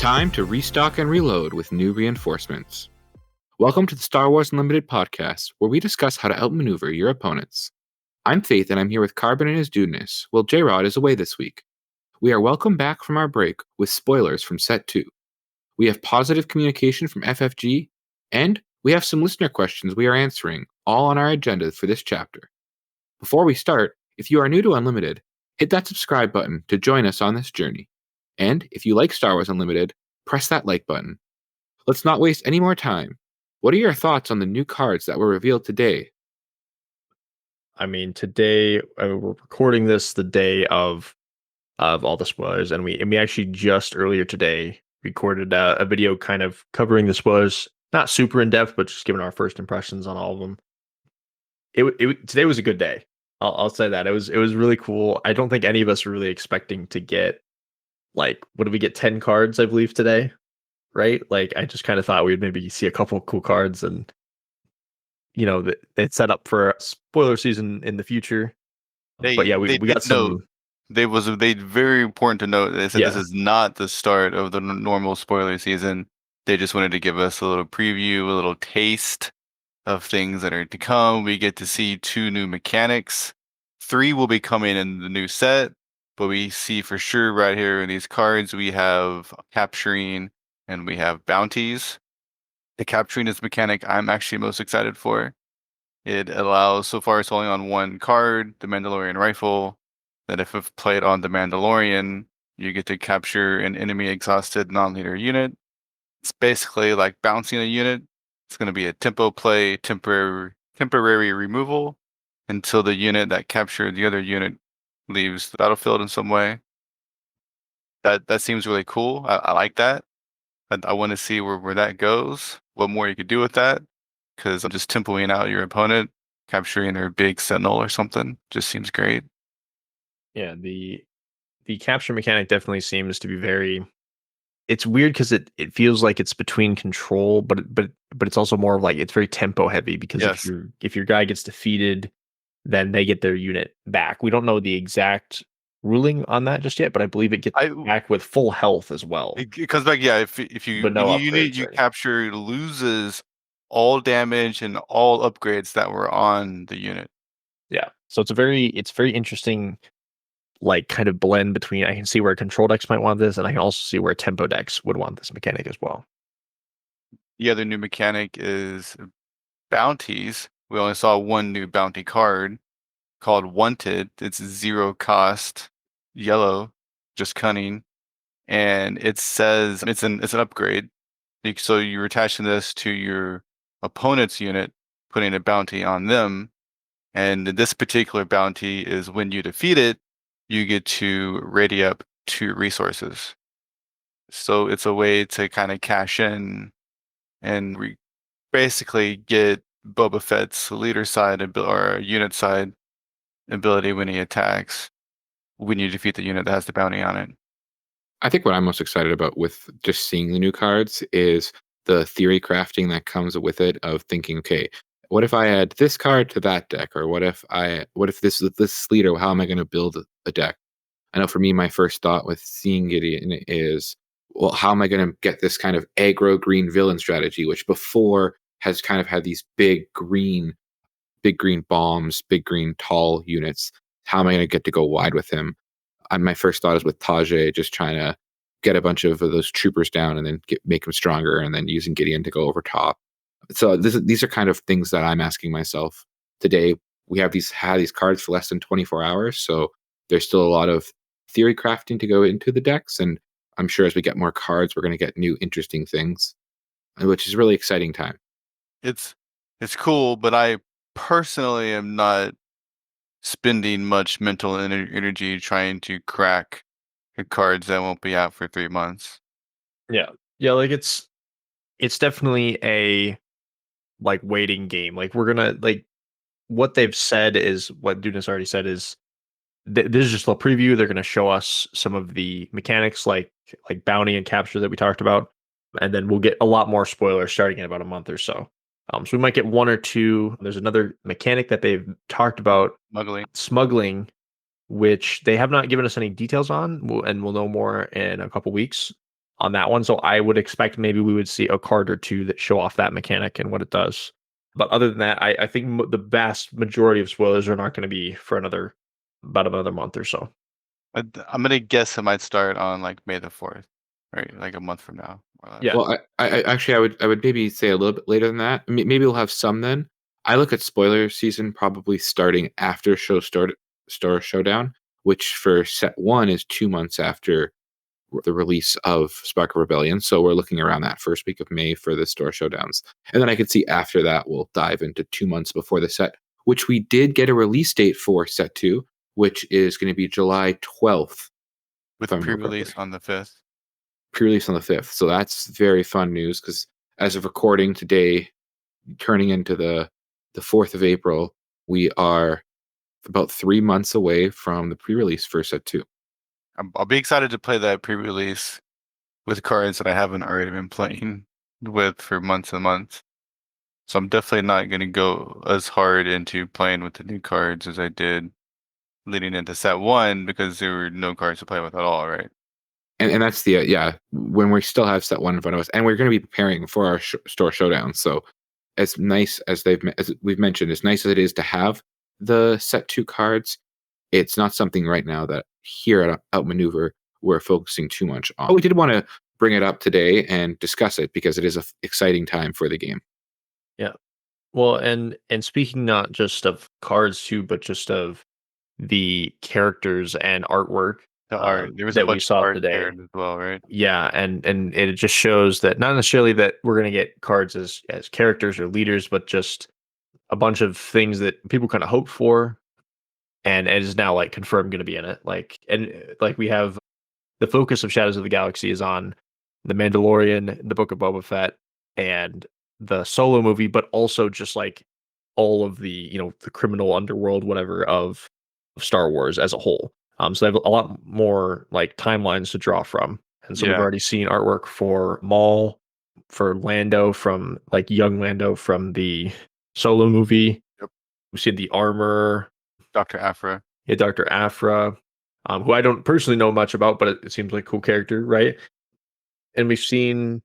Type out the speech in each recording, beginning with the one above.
Time to restock and reload with new reinforcements. Welcome to the Star Wars Unlimited podcast, where we discuss how to outmaneuver your opponents. I'm Faith, and I'm here with Carbon and his dudeness. Well, J-Rod is away this week. We are welcome back from our break with spoilers from Set 2. We have positive communication from FFG, and we have some listener questions we are answering, all on our agenda for this chapter. Before we start, if you are new to Unlimited, hit that subscribe button to join us on this journey. And if you like Star Wars Unlimited, press that like button. Let's not waste any more time. What are your thoughts on the new cards that were revealed today? I mean, today we're recording this the day of all the spoilers, and we actually just earlier today recorded a video kind of covering the spoilers, not super in depth, but just giving our first impressions on all of them. Today was a good day. I'll say that it was really cool. I don't think any of us were really expecting to get, like, what did we get, 10 cards, I believe, today, right? Like, I just kind of thought we'd maybe see a couple of cool cards, and it's set up for a spoiler season in the future. But yeah, we got some. They very important to note. They said this is not the start of the normal spoiler season. They just wanted to give us a little preview, a little taste of things that are to come. We get to see 2 new mechanics. 3 will be coming in the new set, but we see for sure right here in these cards, we have capturing and we have bounties. The capturing is mechanic I'm actually most excited for. It allows, so far it's only on 1 card, the Mandalorian rifle, that if it's played on the Mandalorian, you get to capture an enemy exhausted non-leader unit. It's basically like bouncing a unit. It's going to be a tempo play, temporary removal until the unit that captured the other unit leaves the battlefield in some way. That seems really cool. I like that. I want to see where that goes, what more you could do with that, because I'm just tempoing out your opponent, capturing their big sentinel or something. Just seems great. Yeah, the capture mechanic definitely seems to be very. It's weird because it feels like it's between control, but it's also more of like it's very tempo heavy, because if your guy gets defeated, then they get their unit back. We don't know the exact ruling on that just yet, but I believe it gets back with full health as well. It comes back, yeah. If you unit you capture loses all damage and all upgrades that were on the unit. Yeah, so it's very interesting, like, kind of blend between. I can see where control decks might want this, and I can also see where tempo decks would want this mechanic as well. The other new mechanic is bounties. We only saw 1 new bounty card called Wanted. It's 0 cost, yellow, just cunning, and it says it's an upgrade. So you're attaching this to your opponent's unit, putting a bounty on them, and this particular bounty is when you defeat it, you get to ready up 2 resources. So it's a way to kind of cash in and basically get Boba Fett's leader side or unit side ability when he attacks, when you defeat the unit that has the bounty on it. I think what I'm most excited about with just seeing the new cards is the theory crafting that comes with it, of thinking, okay, what if I add this card to that deck? Or what if this leader, how am I going to build a deck? I know for me, my first thought with seeing Gideon is, well, how am I going to get this kind of aggro green villain strategy, which before has kind of had these big green bombs, big green tall units. How am I going to get to go wide with him? My first thought is with Tajay, just trying to get a bunch of those troopers down and then make them stronger, and then using Gideon to go over top. So these are kind of things that I'm asking myself today. We have had these cards for less than 24 hours, so there's still a lot of theory crafting to go into the decks, and I'm sure as we get more cards, we're going to get new interesting things, which is a really exciting time. It's cool, but I personally am not spending much mental energy trying to crack the cards that won't be out for 3 months. Yeah, like it's definitely a, like, waiting game. Like, we're gonna, like, what they've said is, what Dunas already said is, this is just a preview. They're going to show us some of the mechanics, like bounty and capture that we talked about, and then we'll get a lot more spoilers starting in about a month or so. So we might get 1 or 2. There's another mechanic that they've talked about, smuggling, which they have not given us any details on, and we'll know more in a couple weeks. on that one. So I would expect maybe we would see a card or two that show off that mechanic and what it does. But other than that, I think the vast majority of spoilers are not going to be for about another month or so. I'm gonna guess it might start on like May the 4th, right? Like a month from now, more or less. Yeah. Well, I actually I would maybe say a little bit later than that. Maybe we'll have some then. I look at spoiler season probably starting after Store Showdown, which for set one is 2 months after the release of Spark of Rebellion. So we're looking around that first week of May for the Store Showdowns. And then I could see after that we'll dive into 2 months before the set, which we did get a release date for set two, which is going to be July 12th, if I With remember correctly. pre-release on the 5th. Pre-release on the 5th. So that's very fun news because as of recording today, turning into the 4th of April, we are about 3 months away from the pre-release for set two. I'll be excited to play that pre-release with cards that I haven't already been playing with for months and months. So I'm definitely not going to go as hard into playing with the new cards as I did leading into set one because there were no cards to play with at all, right? And that's the yeah, when we still have set one in front of us, and we're going to be preparing for our store showdown. So as nice as as we've mentioned, as nice as it is to have the set two cards, it's not something right now that here at Outmaneuver we're focusing too much on. But we did want to bring it up today and discuss it because it is an exciting time for the game. Yeah. Well, and speaking not just of cards too, but just of the characters and artwork The art, there was a that we bunch of saw art today. there as well, right? Yeah, and it just shows that not necessarily that we're gonna get cards as characters or leaders, but just a bunch of things that people kind of hoped for, and it is now like confirmed going to be in it. Like we have the focus of Shadows of the Galaxy is on the Mandalorian, the Book of Boba Fett, and the Solo movie, but also just like all of the the criminal underworld, whatever of Star Wars as a whole. So they have a lot more like timelines to draw from, and so we've Yeah. already seen artwork for Maul, for Lando from like young Lando from the Solo movie. Yep. We see the armor. Dr. Afra. Yeah, Dr. Afra, who I don't personally know much about, but it seems like a cool character, right? And we've seen,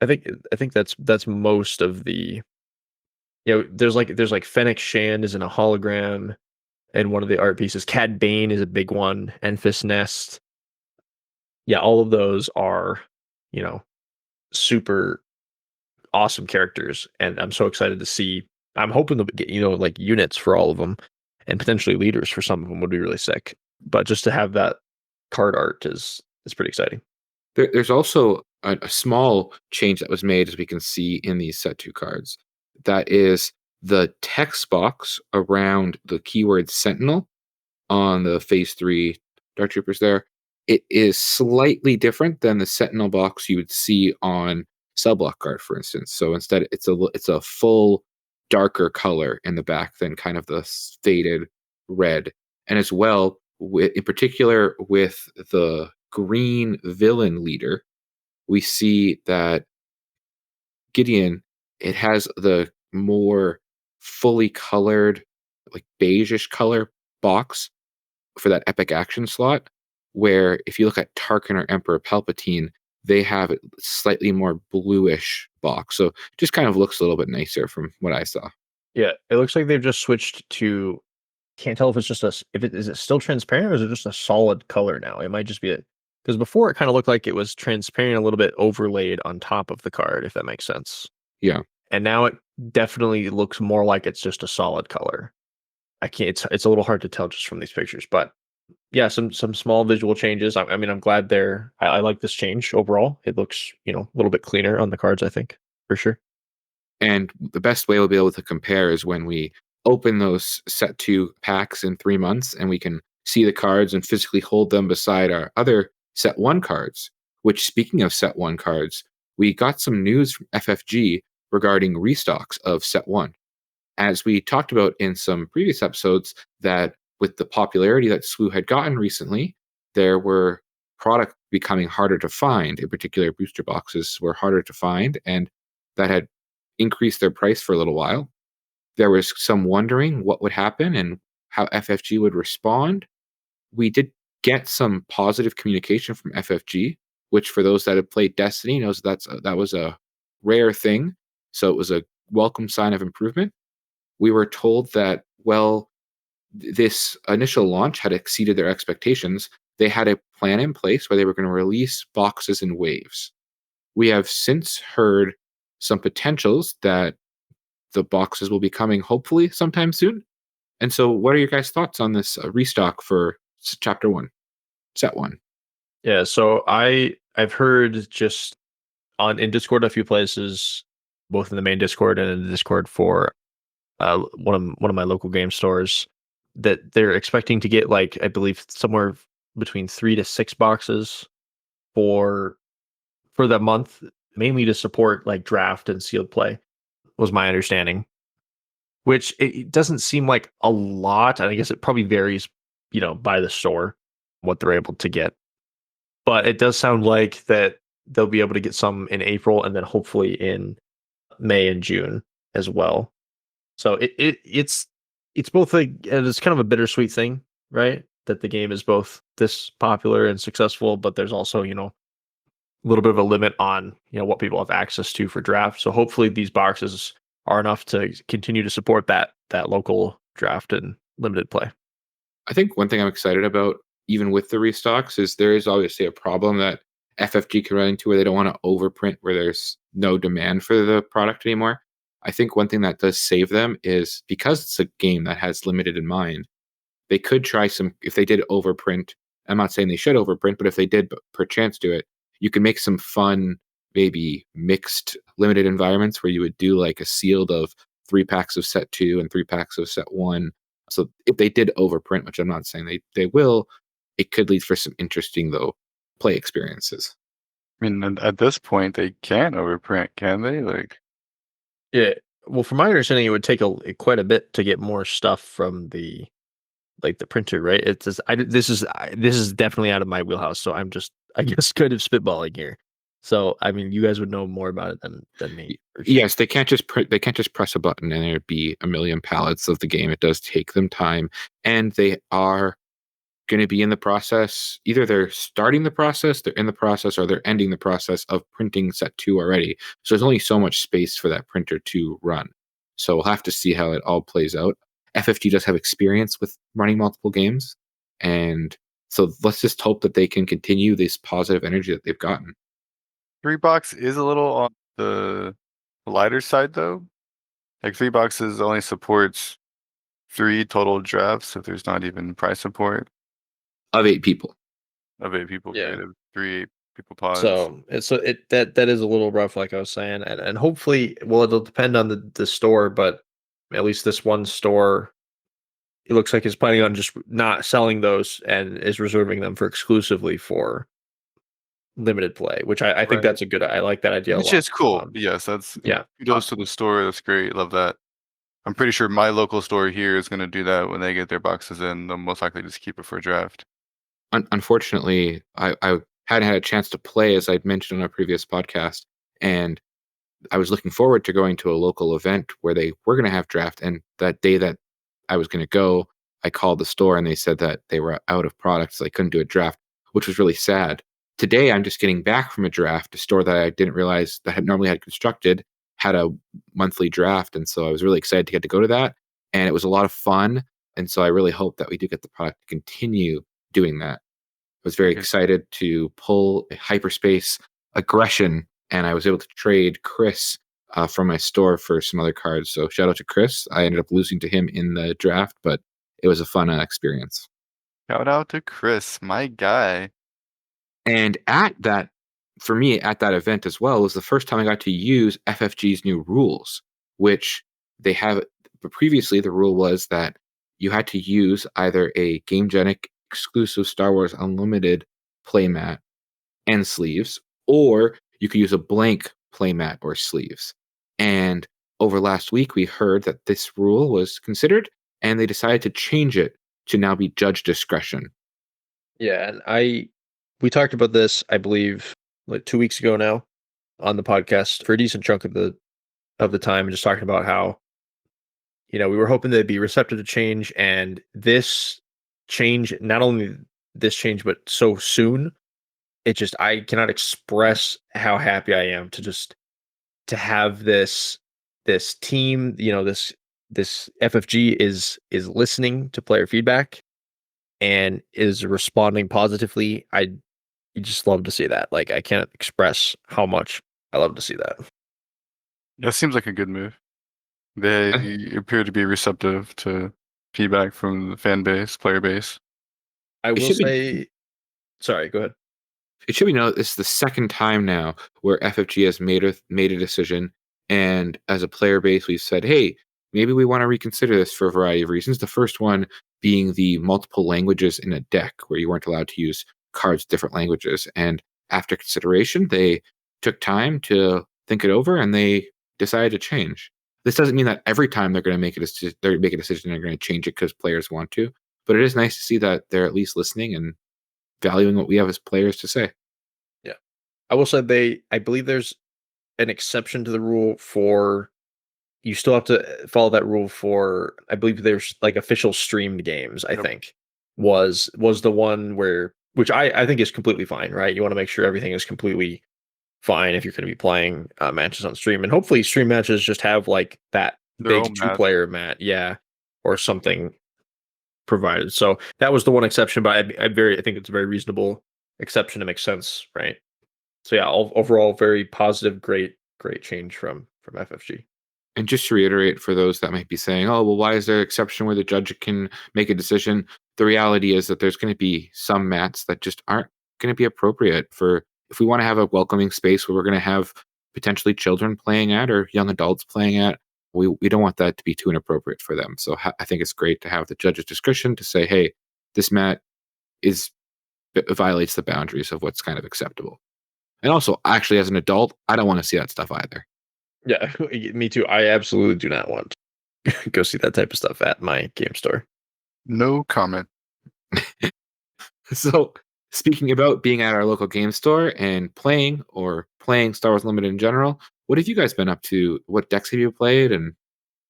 I think that's most of the, there's like Fennec Shand is in a hologram in one of the art pieces. Cad Bane is a big one. Enfys Nest. Yeah, all of those are, you know, super awesome characters, and I'm so excited to see. I'm hoping to get like units for all of them, and potentially leaders for some of them would be really sick. But just to have that card art is pretty exciting. There's also a small change that was made, as we can see in these set two cards. That is the text box around the keyword Sentinel on the Phase 3 Dark Troopers there. It is slightly different than the Sentinel box you would see on Cell Block Guard, for instance. So instead, it's a full darker color in the back than kind of the faded red. And as well, in particular with the green villain leader, we see that Gideon, it has the more fully colored, like beigeish color box for that epic action slot. Where if you look at Tarkin or Emperor Palpatine, they have a slightly more bluish box. So it just kind of looks a little bit nicer from what I saw. Yeah, it looks like they've just switched to. Can't tell if it's just if it is it still transparent or is it just a solid color now? It might just be it because before it kind of looked like it was transparent, a little bit overlaid on top of the card, if that makes sense. Yeah. And now it definitely looks more like it's just a solid color. I can't. It's a little hard to tell just from these pictures, but yeah, some small visual changes. I mean, I'm glad I like this change overall. It looks a little bit cleaner on the cards. I think for sure. And the best way we'll be able to compare is when we open those set two packs in 3 months and we can see the cards and physically hold them beside our other set one cards. Which, speaking of set one cards, we got some news from FFG regarding restocks of set one. As we talked about in some previous episodes, that with the popularity that SWU had gotten recently, there were product becoming harder to find. In particular, booster boxes were harder to find, and that had increased their price for a little while. There was some wondering what would happen and how FFG would respond. We did get some positive communication from FFG, which for those that have played Destiny knows that was a rare thing. So it was a welcome sign of improvement. We were told that, well, this initial launch had exceeded their expectations. They had a plan in place where they were going to release boxes in waves. We have since heard some potentials that the boxes will be coming hopefully sometime soon. And so, what are your guys' thoughts on this restock for chapter one, set one? Yeah, so I've heard just on in Discord a few places, both in the main Discord and in the Discord for one of my local game stores, that they're expecting to get like I believe somewhere between 3 to 6 boxes for the month, mainly to support like draft and sealed play, was my understanding. Which it doesn't seem like a lot. I guess it probably varies, by the store, what they're able to get. But it does sound like that they'll be able to get some in April and then hopefully in May and June as well. So it's both it's kind of a bittersweet thing, right? That the game is both this popular and successful, but there's also, a little bit of a limit on, what people have access to for draft. So hopefully these boxes are enough to continue to support that local draft and limited play. I think one thing I'm excited about, even with the restocks, is there is obviously a problem that FFG can run into where they don't want to overprint where there's no demand for the product anymore. I think one thing that does save them is because it's a game that has limited in mind, they could try some, if they did overprint. I'm not saying they should overprint, but if they did perchance do it, you can make some fun, maybe mixed limited environments where you would do like a sealed of 3 packs of set two and 3 packs of set one. So if they did overprint, which I'm not saying they will, it could lead for some interesting though play experiences. I mean, at this point, they can't overprint, can they? Like, Yeah. Well, from my understanding, it would take quite a bit to get more stuff from the printer, right? It's just, this is definitely out of my wheelhouse, so I'm just I guess kind of spitballing here. So I mean, you guys would know more about it than me. For sure. Yes, they can't just print. They can't just press a button and there'd be a million pallets of the game. It does take them time, and they are going to be in the process. Either they're starting the process, they're in the process, or they're ending the process of printing set two already. So there's only so much space for that printer to run. So we'll have to see how it all plays out. FFG does have experience with running multiple games, and so let's just hope that they can continue this positive energy that they've gotten. 3 box is a little on the lighter side, though. Like 3 boxes only supports 3 total drafts if there's not even price support Of 8 people. of 8 people Yeah. creative, 3 8 people pods. So that is a little rough, like I was saying, and hopefully, well, it'll depend on the store, but at least this one store, it looks like is planning on just not selling those and is reserving them for exclusively for limited play, which I think Right. that's I like that idea a Which lot. is cool. Yes, that's Yeah. kudos to the store. That's great. Love that. I'm pretty sure my local store here is going to do that when they get their boxes in. They'll most likely just keep it for a draft. Unfortunately, I hadn't had a chance to play, as I'd mentioned on our previous podcast, and I was looking forward to going to a local event where they were going to have draft. And that day that I was going to go, I called the store and they said that they were out of products. So they couldn't do a draft, which was really sad. Today, I'm just getting back from a draft. A store that I didn't realize that had normally had constructed had a monthly draft. And so I was really excited to get to go to that. And it was a lot of fun. And so I really hope that we do get the product to continue doing that. I was very Okay. excited to pull a hyperspace aggression, and I was able to trade Chris from my store for some other cards. So shout out to Chris. I ended up losing to him in the draft, but it was a fun experience. Shout out to Chris, my guy. And for me, at that event as well, was the first time I got to use FFG's new rules, which they have. But previously, the rule was that you had to use either a GameGenic exclusive Star Wars Unlimited playmat and sleeves, or you could use a blank playmat or sleeves. And over last week, we heard that this rule was considered, and they decided to change it to now be judge discretion. Yeah, and we talked about this, I believe, like 2 weeks ago now on the podcast for a decent chunk of the time, just talking about how, we were hoping they'd be receptive to change, and this change, not only this change, but so soon, I cannot express how happy I am to have this team, this FFG is listening to player feedback and is responding positively. I just love to see that. Like, I can't express how much I love to see that. That seems like a good move. They appear to be receptive to feedback from the fan base, player base. I It will should be say, sorry, go ahead. it should be noted this is the second time now where FFG has made a decision, and as a player base, we've said, "Hey, maybe we want to reconsider this for a variety of reasons." The first one being the multiple languages in a deck, where you weren't allowed to use cards different languages, and after consideration, they took time to think it over, and they decided to change. This doesn't mean that every time they're going to make a decision, they're going to change it because players want to, but it is nice to see that they're at least listening and valuing what we have as players to say. Yeah. I will say I believe there's an exception to the rule for you still have to follow that rule for I believe there's like official streamed games, I Yep. think was the one where which I think is completely fine, right? You want to make sure everything is completely fine if you're going to be playing matches on stream, and hopefully stream matches just have like that Their big own two match. player mat, yeah, or something provided. So that was the one exception, but I think it's a very reasonable exception. It makes sense, right? So yeah, overall, very positive, great change from FFG. And just to reiterate for those that might be saying, "Oh, well, why is there an exception where the judge can make a decision?" The reality is that there's going to be some mats that just aren't going to be appropriate for if we want to have a welcoming space where we're going to have potentially children playing at or young adults playing at. We don't want that to be too inappropriate for them. So I think it's great to have the judge's discretion to say, "Hey, this mat is violates the boundaries of what's kind of acceptable." And also, actually, as an adult, I don't want to see that stuff either. Yeah, me too. I absolutely do not want to go see that type of stuff at my game store. No comment. So, speaking about being at our local game store and playing Star Wars Limited in general, what have you guys been up to? What decks have you played, and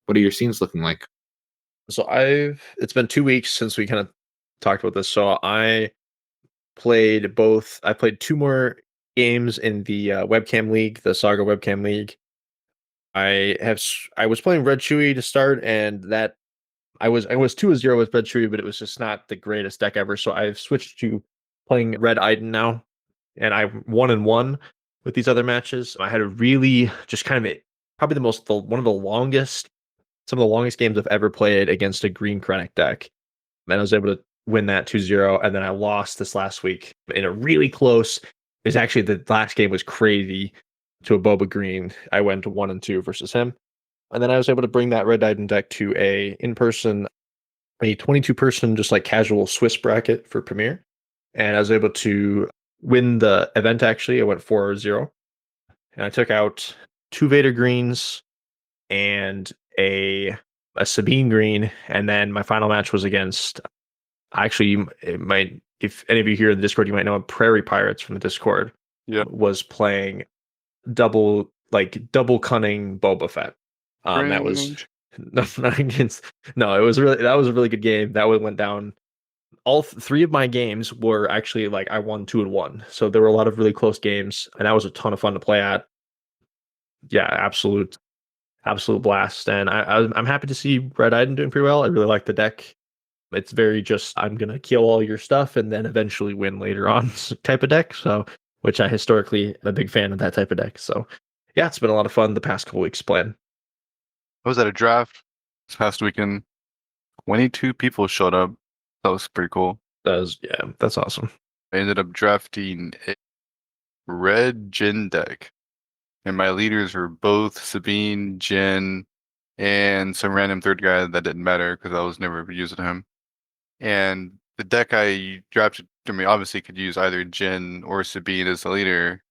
what are your scenes looking like? So it's been 2 weeks since we kind of talked about this. So I played two more games in the webcam league, the Saga webcam league. I was playing Red Chewy to start, and that I was 2-0 with Red Chewy, but it was just not the greatest deck ever. So I've switched to playing Red Iden now, and I'm 1-1 with these other matches. I had a really just kind of probably one of the longest some of the longest games I've ever played against a green Krennic deck. And I was able to win that 2-0. And then I lost this last week in a really close. It's actually the last game was crazy to a Boba Green. I went 1-2 versus him. And then I was able to bring that Red Diamond deck to a 22 person, just like casual Swiss bracket for Premier. And I was able to win the event actually. I went 4-0. And I took out two Vader Greens, and a Sabine green, and then my final match was against actually it might if any of you here in the Discord, you might know Prairie Pirates from the Discord Yeah. was playing double cunning Boba Fett. That was Cringe. no, not against, no, that was a really good game. That one went down. All three of my games were actually like I won 2-1, so there were a lot of really close games, and that was a ton of fun to play at. Yeah, absolute blast. And I'm happy to see Red Iden doing pretty well. I really like the deck. It's very just I'm gonna kill all your stuff and then eventually win later on type of deck. So which I historically am a big fan of that type of deck. So yeah, it's been a lot of fun the past couple weeks playing. I was at a draft this past weekend. 22 people showed up. That was pretty cool. That's awesome. I ended up drafting a red Jin deck. And my leaders were both Sabine, Jin, and some random third guy that didn't matter because I was never using him. And the deck I drafted, I mean, obviously could use either Jin or Sabine as the leader,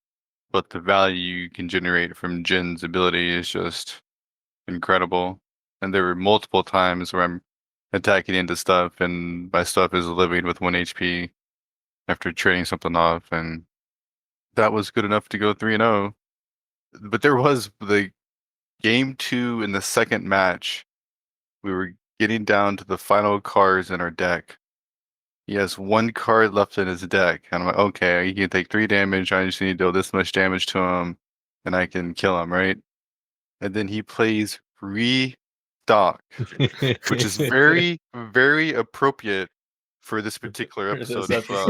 but the value you can generate from Jin's ability is just incredible. And there were multiple times where I'm attacking into stuff and my stuff is living with 1 HP after trading something off, and that was good enough to go 3-0. But there was the game 2 in the second match. We were getting down to the final cards in our deck, He has one card left in his deck. And I'm like, okay, he can take 3 damage. I just need to deal this much damage to him, and I can kill him, right? And then he plays Restock, which is very, very appropriate for this particular episode as well.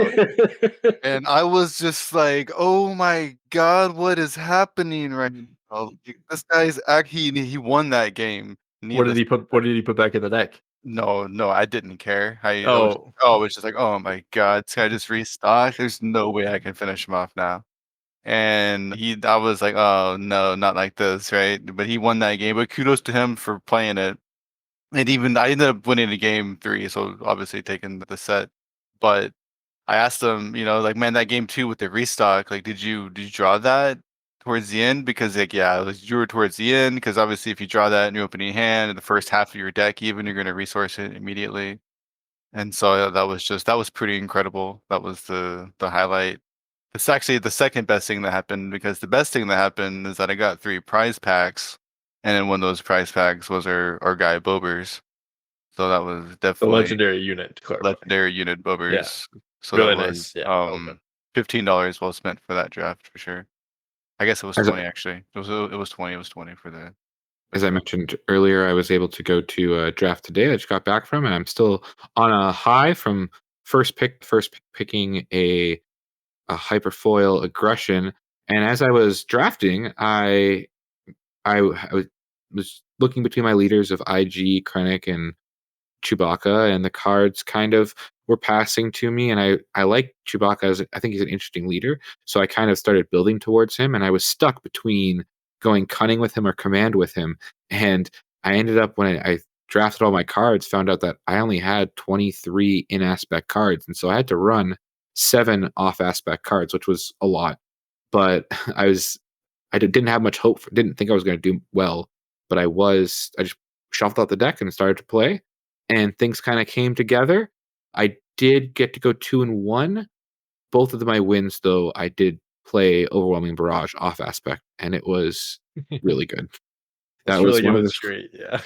And I was just like, oh my God, what is happening right now? This guy's he won that game. What did Needless. he put? What did he put back in the deck? No, I didn't care. Oh, It was just like, oh my God, this guy just restocked. There's no way I can finish him off now. And I was like, oh no, not like this, right? But he won that game. But kudos to him for playing it. And even I ended up winning the game 3, so obviously taking the set. But I asked him, like, man, that game 2 with the restock, like, did you draw that towards the end? Because like, yeah, it was, you were towards the end. Because obviously, if you draw that in your opening hand in the first half of your deck, even you're going to resource it immediately. And so that was pretty incredible. That was the highlight. It's actually the second best thing that happened, because the best thing that happened is that I got 3 prize packs, and then one of those prize packs was our guy Bobers. So that was the definitely legendary unit. To clarify. legendary unit Bobers. So Really that was nice. Yeah. Well done. $15 well spent for that draft for sure. I guess it was As 20 I, actually. It was 20. It was 20 for the as I mentioned earlier, I was able to go to a draft today that I just got back from, and I'm still on a high from picking a hyperfoil aggression. And as I was drafting, I was looking between my leaders of IG, Krennic, and Chewbacca, and the cards kind of were passing to me. And I like Chewbacca as I think he's an interesting leader. So I kind of started building towards him, and I was stuck between going cunning with him or command with him. And I ended up, when I drafted all my cards, found out that I only had 23 in aspect cards. And so I had to run 7 off aspect cards, which was a lot. But didn't have much hope didn't think I was going to do well, but I just shuffled out the deck and started to play, and things kind of came together. I did get to go 2-1. Both of my wins, though, I did play Overwhelming Barrage off aspect, and it was really good. It's That was really one good of with the straight. Yeah.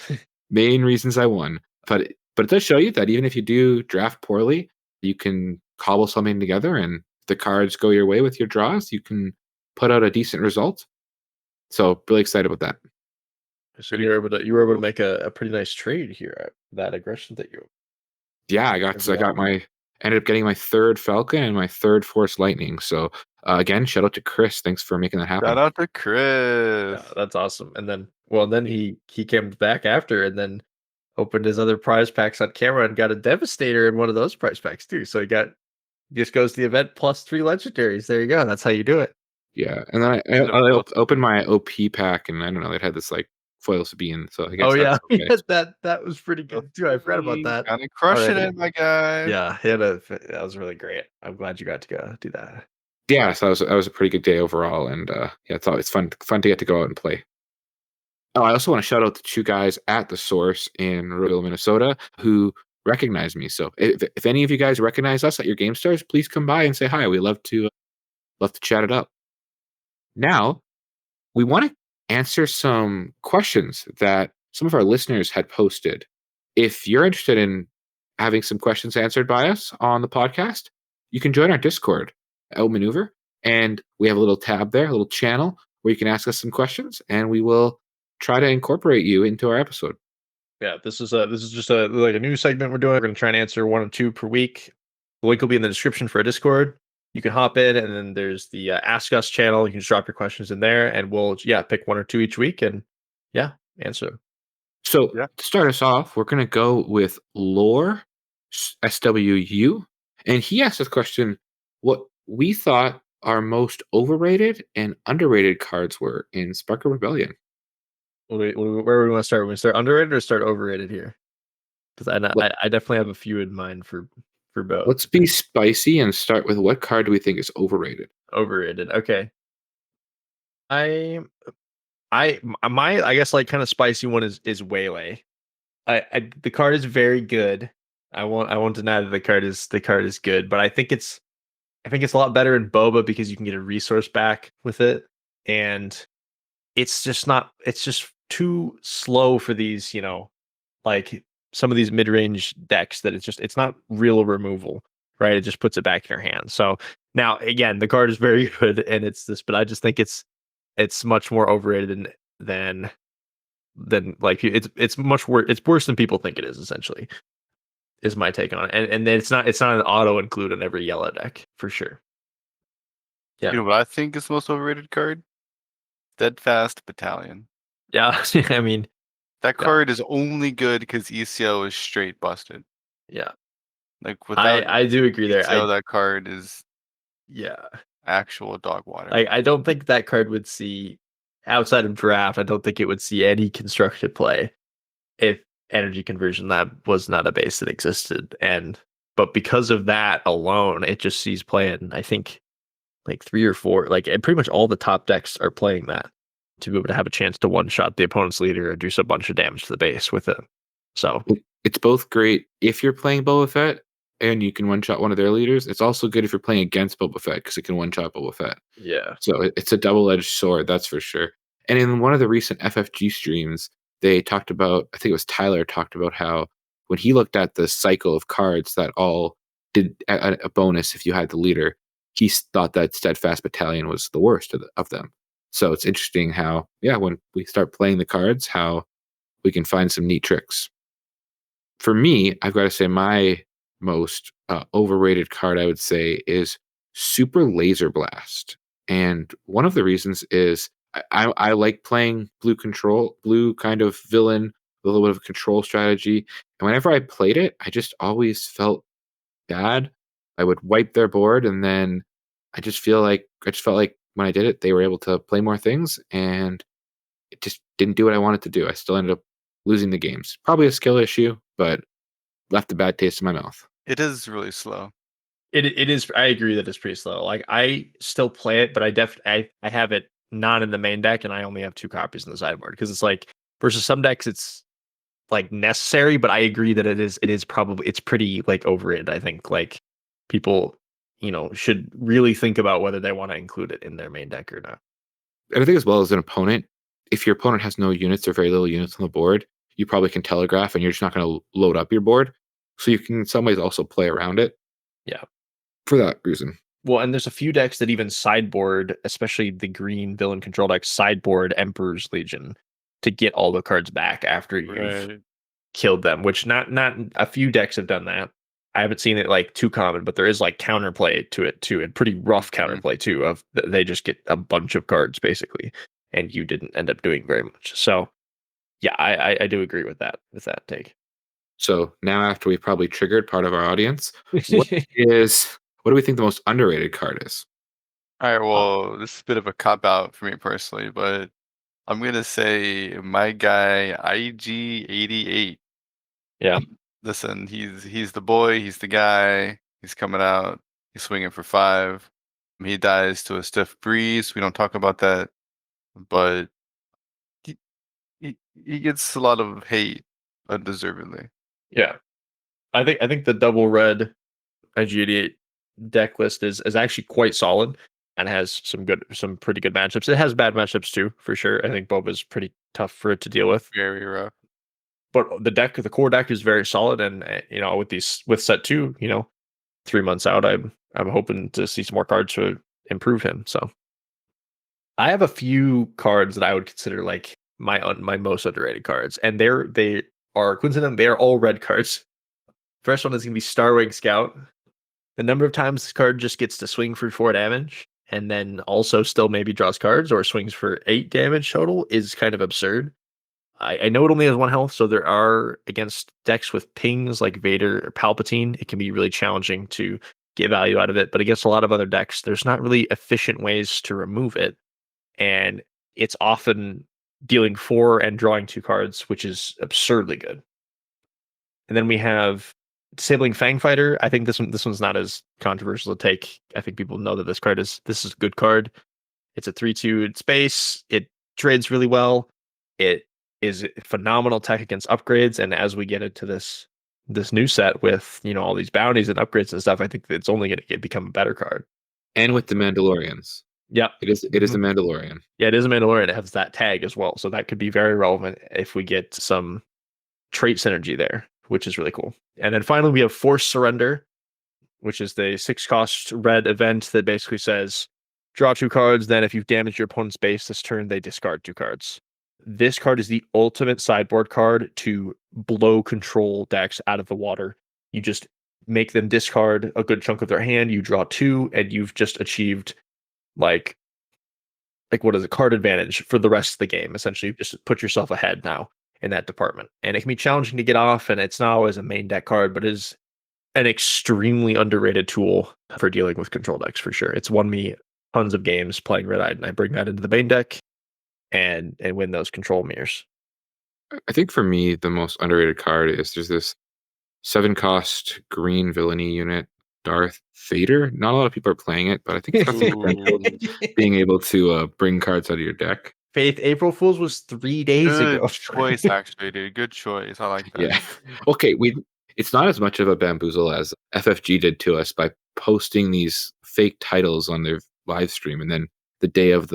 main reasons I won. But it does show you that even if you do draft poorly, you can cobble something together, and the cards go your way with your draws. You can put out a decent result. So really excited about that. So you were able to make a pretty nice trade here. That aggression that you Yeah, I yeah. got my ended up getting my 3rd Falcon and my 3rd Force Lightning. So again, shout out to Chris. Thanks for making that shout happen. out to Chris. Yeah, that's awesome. And then he came back after and then opened his other prize packs on camera and got a Devastator in one of those prize packs too. So he just goes to the event plus 3 legendaries. There you go. That's how you do it. Yeah, and then opened my OP pack, and I don't know, it had this like foil Sabine. So I Oh guess yeah, that's okay. that was pretty good too. I forgot about that. Kind of crushing Alrighty. it, my guy. Yeah, that was really great. I'm glad you got to go do that. Yeah, so that was a pretty good day overall, and yeah, it's fun to get to go out and play. Oh, I also want to shout out the 2 guys at the Source in Rockville, Minnesota, who recognized me. So if any of you guys recognize us at your game stores, please come by and say hi. We love to chat it up. Now, we want to answer some questions that some of our listeners had posted. If you're interested in having some questions answered by us on the podcast, you can join our Discord, Outmaneuver, and we have a little tab there, a little channel where you can ask us some questions, and we will try to incorporate you into our episode. Yeah, this is just a new segment we're doing. We're going to try and answer 1 or 2 per week. The link will be in the description for a Discord. You can hop in, and then there's the Ask Us channel. You can just drop your questions in there, and we'll pick 1 or 2 each week, and answer them. So Yeah. to start us off, we're going to go with Lore SWU, and he asked this question: what we thought our most overrated and underrated cards were in Spark of Rebellion. Where do we want to start? We start underrated or start overrated here? Because I definitely have a few in mind for both. Let's be spicy and start with what card do we think is overrated? Overrated. Okay. I guess like kind of spicy one is Waylay. The card is very good. I won't deny that the card is good, but I think it's a lot better in Boba because you can get a resource back with it, and it's just too slow for these, like some of these mid-range decks that it's not real removal. right? It just puts it back in your hand. So now again, the card is very good, and it's this, but I just think it's much more overrated than like it's much worse. It's worse than people think it is. Essentially, is my take on it. And then it's not an auto include in every yellow deck for sure. Yeah. You know what I think is the most overrated card? Steadfast Battalion. Yeah. I mean, That yeah. card is only good because ECO is straight busted. Yeah. Like without I do agree there. ECO, that card is Yeah. actual dog water. I don't think that card would see outside of draft. I don't think it would see any constructed play if energy conversion lab was not a base that existed. But because of that alone, it just sees play in, I think, like 3 or 4, like, and pretty much all the top decks are playing that to be able to have a chance to one shot the opponent's leader and do a bunch of damage to the base with it. So It's both great if you're playing Boba Fett and you can one shot one of their leaders. It's also good if you're playing against Boba Fett because it can one shot Boba Fett. yeah. So it's a double edged sword, that's for sure. And in one of the recent FFG streams, they talked about, I think it was Tyler talked about how when he looked at the cycle of cards that all did a bonus if you had the leader, he thought that Steadfast Battalion was the worst of them. So it's interesting how, yeah, when we start playing the cards, how we can find some neat tricks. For me, I've got to say my most overrated card, I would say, is Super Laser Blast. And one of the reasons is I like playing blue kind of villain with a little bit of control strategy. And whenever I played it, I just always felt bad. I would wipe their board, and then I just felt like when I did it, they were able to play more things, and it just didn't do what I wanted to do. I still ended up losing the games. Probably a skill issue, but left a bad taste in my mouth. It is really slow. It is. I agree that it's pretty slow. Like I still play it, but I have it not in the main deck, and I only have 2 copies in the sideboard because it's like versus some decks it's like necessary. But I agree that it's pretty like overrated. I think like people should really think about whether they want to include it in their main deck or not. And I think as well as an opponent, if your opponent has no units or very little units on the board, you probably can telegraph and you're just not going to load up your board. So you can in some ways also play around it. Yeah. For that reason. Well, and there's a few decks that even sideboard, especially the green villain control deck, sideboard Emperor's Legion to get all the cards back after you've killed them, which not a few decks have done that. I haven't seen it like too common, but there is like counterplay to it too, and pretty rough counterplay too. Of they just get a bunch of cards basically, and you didn't end up doing very much. So, yeah, I do agree with that take. So now after we've probably triggered part of our audience, what do we think the most underrated card is? All right, well, this is a bit of a cop out for me personally, but I'm gonna say my guy IG88. Yeah. Listen, he's the boy, he's the guy. He's coming out. He's swinging for 5. He dies to a stiff breeze. We don't talk about that, but he he gets a lot of hate undeservedly. Yeah. I think the double red IG88 deck list is actually quite solid and has some pretty good matchups. It has bad matchups too, for sure. I think Boba's pretty tough for it to deal with. Very rough. But the core deck is very solid, and with set 2, 3 months out, I'm hoping to see some more cards to improve him. So I have a few cards that I would consider like my most underrated cards, and they are coincidentally they are all red cards. First one is gonna be Starwing Scout. The number of times this card just gets to swing for 4 damage and then also still maybe draws cards or swings for 8 damage total is kind of absurd. I know it only has 1 health, so there are against decks with pings like Vader or Palpatine, it can be really challenging to get value out of it. But against a lot of other decks, there's not really efficient ways to remove it. And it's often dealing 4 and drawing 2 cards, which is absurdly good. And then we have Disabling Fangfighter. I think this one's not as controversial to take. I think people know that this is a good card. It's a 3/2 in space. It trades really well. It is phenomenal tech against upgrades. And as we get into this new set with all these bounties and upgrades and stuff, I think it's only going to become a better card. And with the Mandalorians. Yeah, it is the Mandalorian. Yeah, it is a Mandalorian. It has that tag as well, so that could be very relevant if we get some trait synergy there, which is really cool. And then finally, we have Forced Surrender, which is the 6-cost red event that basically says draw 2 cards, then if you've damaged your opponent's base this turn, they discard 2 cards. This card is the ultimate sideboard card to blow control decks out of the water. You just make them discard a good chunk of their hand, you draw 2, and you've just achieved like what is a card advantage for the rest of the game. Essentially, you just put yourself ahead now in that department. And it can be challenging to get off, and it's not always a main deck card, but it is an extremely underrated tool for dealing with control decks for sure. It's won me tons of games playing Red Eyed, and I bring that into the main deck and win those control mirrors. I think for me, the most underrated card is there's this 7-cost green villainy unit, Darth Vader. Not a lot of people are playing it, but I think it's got some potential being able to bring cards out of your deck. Faith, April Fool's was 3 days ago. Good choice, actually, dude. Good choice. I like that. Yeah. Okay, it's not as much of a bamboozle as FFG did to us by posting these fake titles on their live stream, and then the day of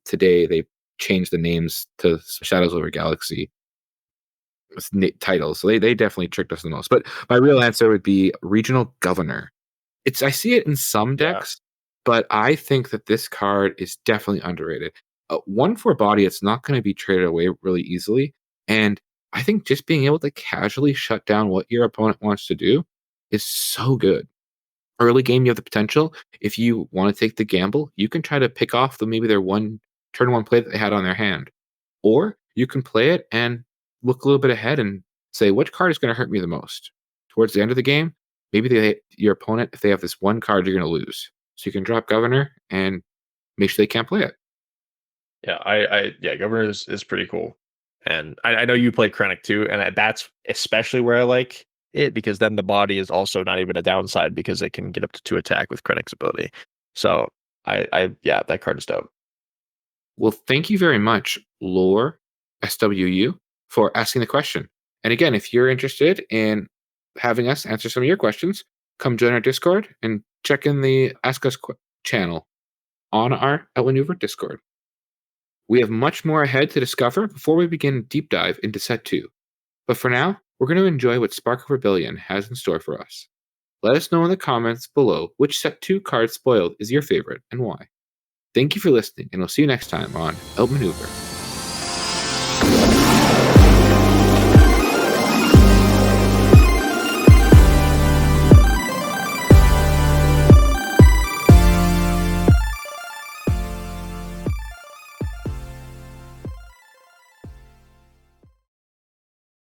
today they changed the names to Shadows over Galaxy titles. So they definitely tricked us the most. But my real answer would be Regional Governor. I see it in some decks, but I think that this card is definitely underrated. 1-4 body, it's not going to be traded away really easily. And I think just being able to casually shut down what your opponent wants to do is so good. Early game, you have the potential. If you want to take the gamble, you can try to pick off maybe their turn 1 play that they had on their hand. Or you can play it and look a little bit ahead and say, which card is going to hurt me the most? Towards the end of the game, maybe your opponent, if they have this one card, you're going to lose. So you can drop Governor and make sure they can't play it. Yeah, Governor is pretty cool. And I know you played Krennic too, and that's especially where I like it, because then the body is also not even a downside because it can get up to 2 attack with Krennic's ability. So yeah, that card is dope. Well, thank you very much, Lore SWU, for asking the question. And again, if you're interested in having us answer some of your questions, come join our Discord and check in the Ask Us channel on our Outmaneuver Discord. We have much more ahead to discover before we begin a deep dive into set 2. But for now, we're going to enjoy what Spark of Rebellion has in store for us. Let us know in the comments below which set 2 card spoiled is your favorite and why. Thank you for listening, and we'll see you next time on Outmaneuver.